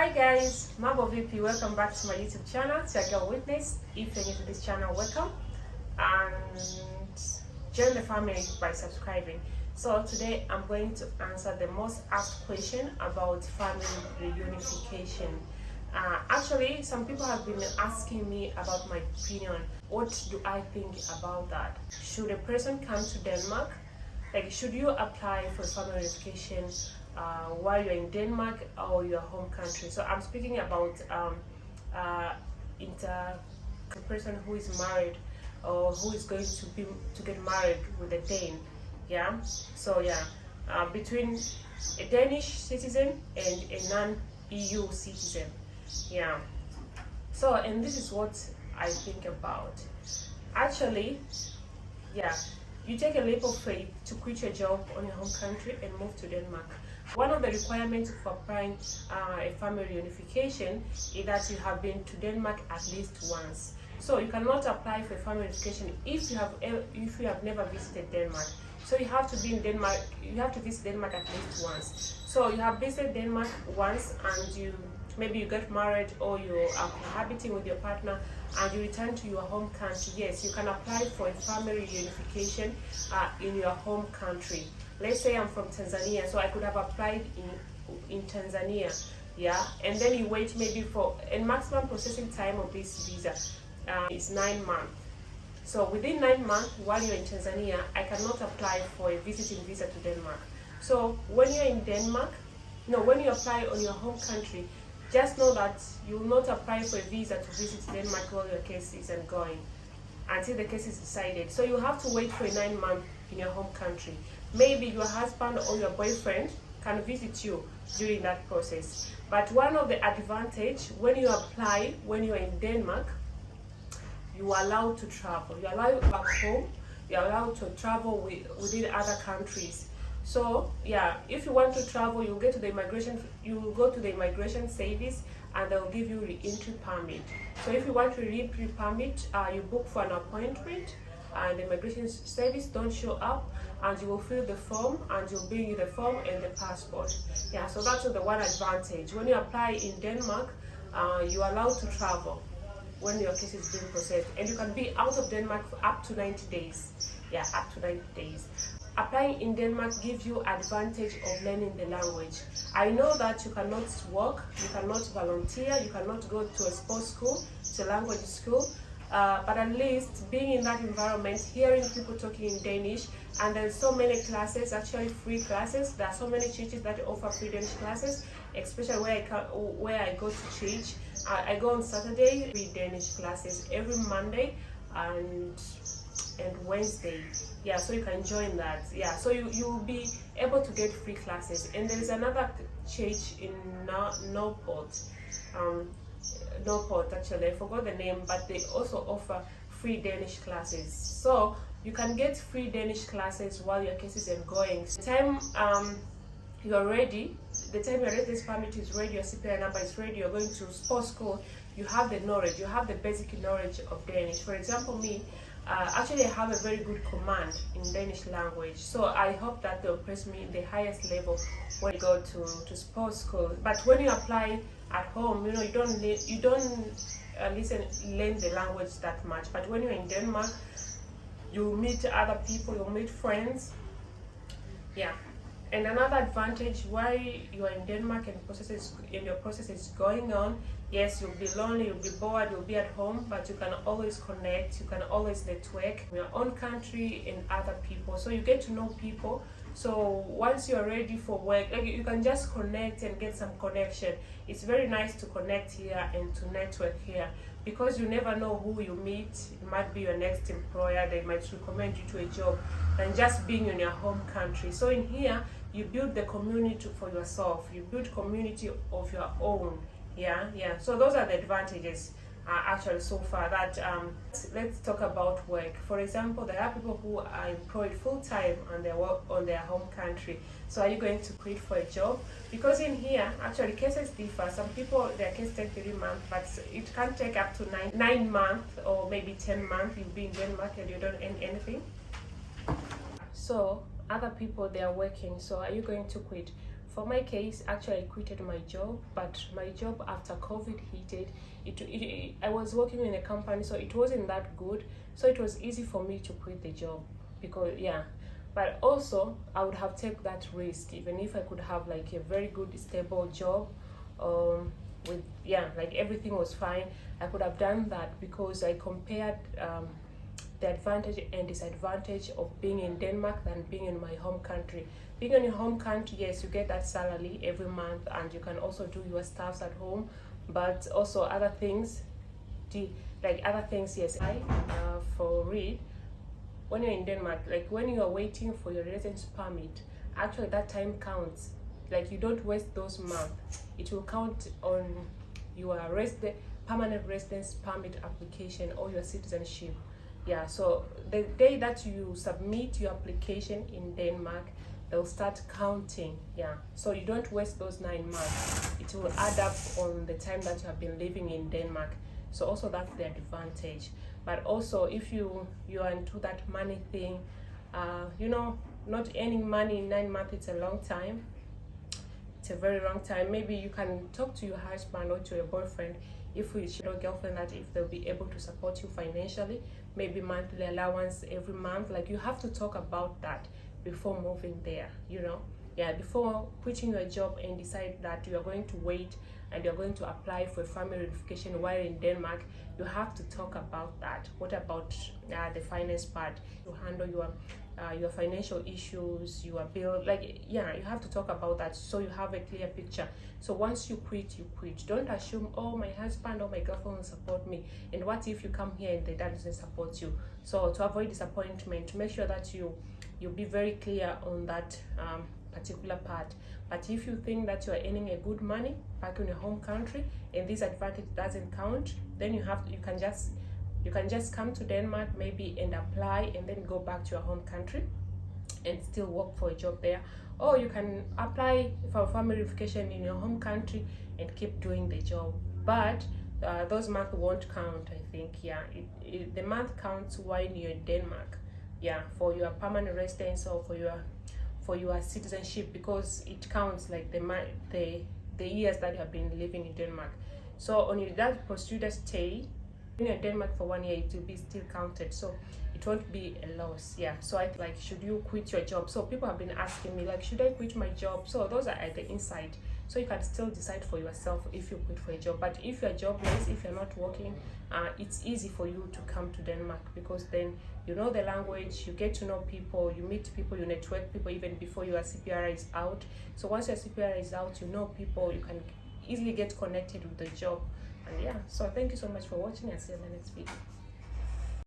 Hi guys, Mambo VP, welcome back to my YouTube channel, Tiaga Witness. If you're new to this channel, welcome and join the family by subscribing. So today I'm going to answer the most asked question about family reunification. Actually, some people have been asking me about my opinion. What do I think about that? Should a person come to Denmark? Like, should you apply for family reunification while you're in Denmark or your home country? So I'm speaking about a person who is married or who is going to get married with a Dane. Yeah. So yeah, between a Danish citizen and a non-EU citizen. Yeah. So, and this is what I think about. Actually, yeah, you take a leap of faith to quit your job on your home country and move to Denmark. One of the requirements for applying a family reunification is that you have been to Denmark at least once. So you cannot apply for family reunification if you have never visited Denmark. So you have to be in Denmark. You have to visit Denmark at least once. So you have visited Denmark once, and maybe you get married or you are cohabiting with your partner and you return to your home country. Yes, you can apply for a family reunification in your home country. Let's say I'm from Tanzania, so I could have applied in Tanzania, yeah, and then you wait maybe for a maximum processing time of this visa is 9 months. So within 9 months, while you're in Tanzania, I cannot apply for a visiting visa to Denmark. So when you're in Denmark, when you apply on your home country, just know that you will not apply for a visa to visit Denmark while your case is ongoing until the case is decided. So you have to wait for 9 months in your home country. Maybe your husband or your boyfriend can visit you during that process. But one of the advantage when you apply, when you're in Denmark, you are allowed to travel. You're allowed back home. You're allowed to travel within other countries. So yeah, if you want to travel, you will go to the immigration service and they'll give you re-entry permit. So if you want re-entry permit, you book for an appointment and the immigration service don't show up, and you will fill the form and you'll bring you the form and the passport. Yeah, so that's the one advantage. When you apply in Denmark, you are allowed to travel when your case is being processed, and you can be out of Denmark for up to 90 days. Yeah, up to 90 days. Applying in Denmark gives you advantage of learning the language. I know that you cannot work, you cannot volunteer, you cannot go to a sports school, to a language school, but at least being in that environment, hearing people talking in Danish, and there's so many classes, actually free classes. There are so many churches that offer free Danish classes, especially where I go to church. I go on Saturday, free Danish classes every Monday and Wednesday. Yeah, so you can join that. Yeah, so you will be able to get free classes. And there is another church in Nordport. Nordport, actually, I forgot the name, but they also offer free Danish classes. So you can get free Danish classes while your case is ongoing. The time you're ready, this permit is ready, your CPR number is ready, you're going to sports school, you have the knowledge, you have the basic knowledge of Danish. For example, me, actually I have a very good command in Danish language, so I hope that they'll place me in the highest level when you go to sports school. But when you apply at home, you don't learn the language that much. But when you're in Denmark, you meet other people, you meet friends. Yeah. And another advantage while you are in Denmark and your process is going on, yes, you'll be lonely, you'll be bored, you'll be at home, but you can always connect, you can always network in your own country and other people. So you get to know people. So once you're ready for work, you can just connect and get some connection. It's very nice to connect here and to network here, because you never know who you meet. It might be your next employer, they might recommend you to a job, than just being in your home country. So in here, you build the community for yourself. You build community of your own. Yeah. So those are the advantages actually so far. That let's talk about work. For example, there are people who are employed full-time on their home country. So are you going to quit for a job? Because in here, actually cases differ. Some people, their case take 3 months, but it can take up to 9 months or maybe 10 months. You'll be in Denmark and you don't earn anything. So other people, they are working. So are you going to quit? for my case, actually I quitted my job, but my job after COVID hit I was working in a company, so it wasn't that good, so it was easy for me to quit the job, because yeah. But also I would have taken that risk even if I could have like a very good stable job, with, yeah, like everything was fine. I could have done that because I compared the advantage and disadvantage of being in Denmark than being in my home country. Being in your home country, yes, you get that salary every month and you can also do your stuffs at home, but also other things, yes, for read, when you're in Denmark, like when you are waiting for your residence permit, actually that time counts. Like you don't waste those months. It will count on your permanent residence permit application or your citizenship. Yeah, so the day that you submit your application in Denmark, they'll start counting. Yeah, so you don't waste those 9 months. It will add up on the time that you have been living in Denmark. So also that's the advantage. But also if you are into that money thing, not earning money in 9 months, it's a long time. It's a very long time. Maybe you can talk to your husband or to your boyfriend, if your girlfriend, that if they'll be able to support you financially, maybe monthly allowance every month. Like you have to talk about that before moving there, yeah, before quitting your job and decide that you are going to wait and you're going to apply for family reunification while in Denmark. You have to talk about that. What about the finance part? You handle your financial issues, your bill, like, yeah, you have to talk about that so you have a clear picture. So once you quit, you quit. Don't assume, oh, my husband or my girlfriend will support me, and what if you come here and the dad doesn't support you? So to avoid disappointment, make sure that you be very clear on that particular part. But if you think that you are earning a good money back in your home country and this advantage doesn't count, then you can just come to Denmark maybe and apply and then go back to your home country and still work for a job there. Or you can apply for family reunification in your home country and keep doing the job. But those months won't count, I think. Yeah, the month counts while you're in Denmark. Yeah, for your permanent residence or for your citizenship, because it counts like the years that you have been living in Denmark. So on that procedure stay in Denmark for 1 year, it will be still counted, so it won't be a loss. Yeah, so I like, should you quit your job? So people have been asking me like, should I quit my job? So those are at the inside, so you can still decide for yourself if you quit for a job. But if you're jobless, if you're not working, it's easy for you to come to Denmark, because then you know the language, you get to know people, you meet people, you network people even before your CPR is out. So once your CPR is out, you know people, you can easily get connected with the job. And yeah, so thank you so much for watching, and see you in the next video.